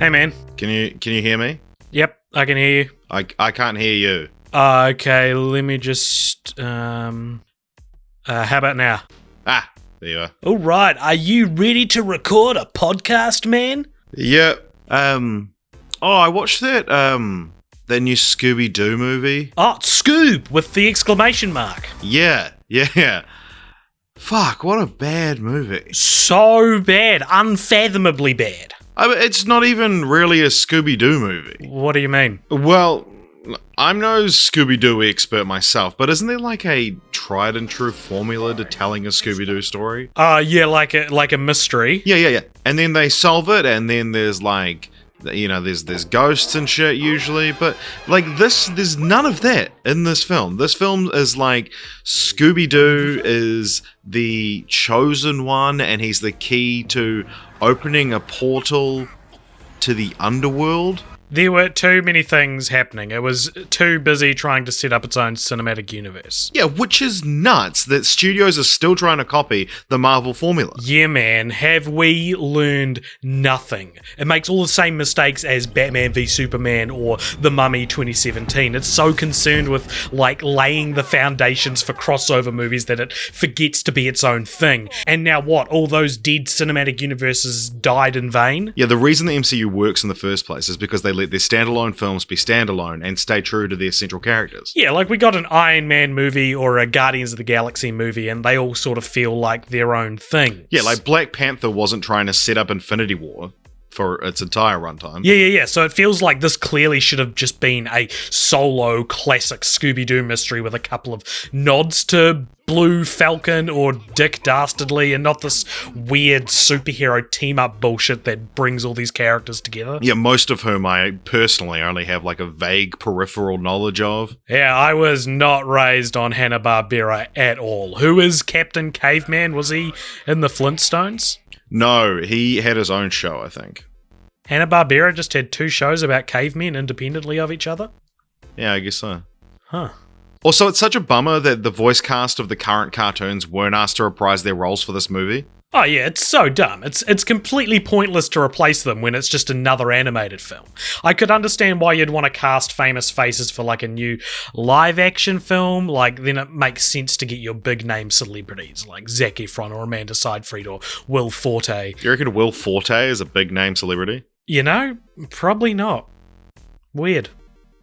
Hey, man. Can you hear me? Yep, I can hear you. I can't hear you. Okay, let me just, how about now? Ah, there you are. All right, are you ready to record a podcast, man? Yeah. I watched that new Scooby Doo movie. Oh, Scoob with the exclamation mark. Yeah. Fuck, what a bad movie. So bad, unfathomably bad. I mean, it's not even really a Scooby Doo movie. What do you mean? Well, I'm no Scooby Doo expert myself, but isn't there like a tried and true formula to telling a Scooby Doo story? Yeah, like a mystery. Yeah. And then they solve it, and then there's like, there's ghosts and shit usually, but like there's none of that in this film. This film is like Scooby Doo is the chosen one, and he's the key to opening a portal to the underworld. There were too many things happening. It was too busy trying to set up its own cinematic universe. Yeah, which is nuts that studios are still trying to copy the Marvel formula. Yeah, man. Have we learned nothing? It makes all the same mistakes as Batman v Superman or The Mummy 2017. It's so concerned with, like, laying the foundations for crossover movies that it forgets to be its own thing. And now what? All those dead cinematic universes died in vain? Yeah, the reason the MCU works in the first place is because they let their standalone films be standalone and stay true to their central characters. Yeah, like we got an Iron Man movie or a Guardians of the Galaxy movie, and they all sort of feel like their own thing. Yeah, like Black Panther wasn't trying to set up Infinity War for its entire runtime. Yeah. So it feels like this clearly should have just been a solo classic Scooby-Doo mystery with a couple of nods to Blue Falcon or Dick Dastardly, and not this weird superhero team-up bullshit that brings all these characters together. Yeah, most of whom I personally only have like a vague peripheral knowledge of. Yeah, I was not raised on Hanna-Barbera at all. Who is Captain Caveman? Was he in the Flintstones? No, he had his own show, I think. Hanna-Barbera just had two shows about cavemen independently of each other? Yeah, I guess so. Huh. Also, it's such a bummer that the voice cast of the current cartoons weren't asked to reprise their roles for this movie. Oh yeah, it's so dumb. It's completely pointless to replace them when it's just another animated film. I could understand why you'd want to cast famous faces for like a new live action film, like then it makes sense to get your big name celebrities like Zac Efron or Amanda Seyfried or Will Forte. You reckon Will Forte is a big name celebrity? You know, probably not. Weird.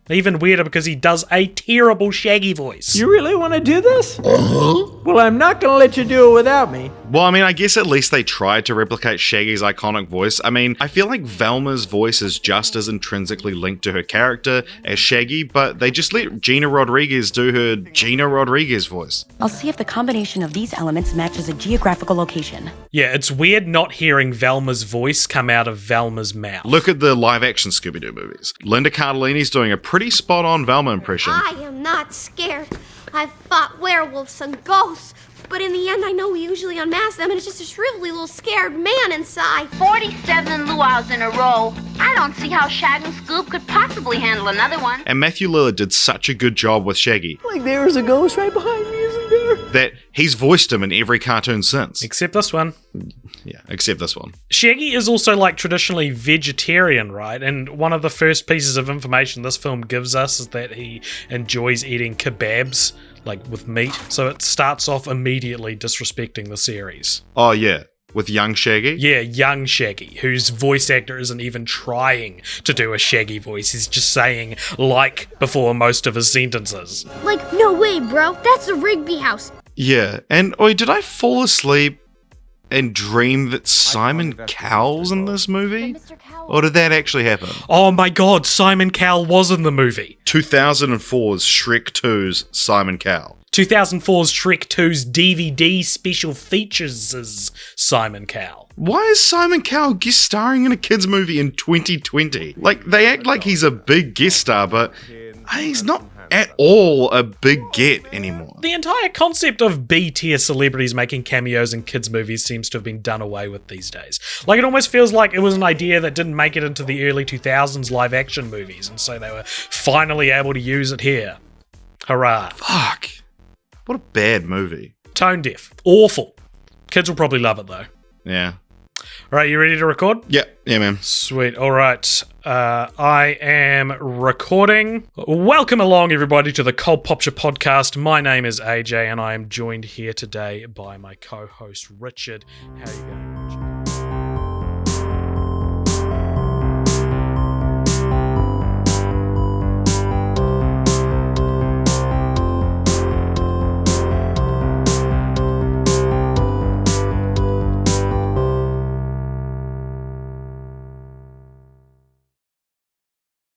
Even weirder because he does a terrible Shaggy voice. You really want to do this? Well, I'm not going to let you do it without me. Well, I mean, I guess at least they tried to replicate Shaggy's iconic voice. I mean, I feel like Velma's voice is just as intrinsically linked to her character as Shaggy, but they just let Gina Rodriguez do her Gina Rodriguez voice. I'll see if the combination of these elements matches a geographical location. Yeah, it's weird not hearing Velma's voice come out of Velma's mouth. Look at the live-action Scooby-Doo movies. Linda Cardellini's doing a pretty spot-on Velma impression. I am not scared. I've fought werewolves and ghosts, but in the end I know we usually unmask them and it's just a shrivelly little scared man inside. 47 luau's in a row. I don't see how Shag and Scoob could possibly handle another one. And Matthew Lillard did such a good job with Shaggy. Like there was a ghost right behind me, isn't there? That he's voiced him in every cartoon since. Except this one. Yeah, except this one. Shaggy is also like traditionally vegetarian, right? And one of the first pieces of information this film gives us is that he enjoys eating kebabs, like with meat. So it starts off immediately disrespecting the series. Oh yeah, with young Shaggy? Yeah, young Shaggy, whose voice actor isn't even trying to do a Shaggy voice. He's just saying like before most of his sentences. Like, no way, bro. That's the Rigby house. Yeah, and did I fall asleep and dream that Simon Cowell's in this movie? Or did that actually happen? Oh my god, Simon Cowell was in the movie. 2004's Shrek 2's Simon Cowell. 2004's Shrek 2's DVD special features is Simon Cowell. Why is Simon Cowell guest starring in a kids movie in 2020? Like, they act like he's a big guest star, but he's not at all a big get anymore. The entire concept of B-tier celebrities making cameos in kids' movies seems to have been done away with these days. Like, it almost feels like it was an idea that didn't make it into the early 2000s live-action movies, and so they were finally able to use it here. Hurrah. Fuck. What a bad movie. Tone deaf. Awful. Kids will probably love it, though. Yeah. All right, you ready to record? Yeah, man. Sweet. All right. I am recording. Welcome along, everybody, to the Cult Popture podcast. My name is AJ, and I am joined here today by my co-host, Richard. How are you going?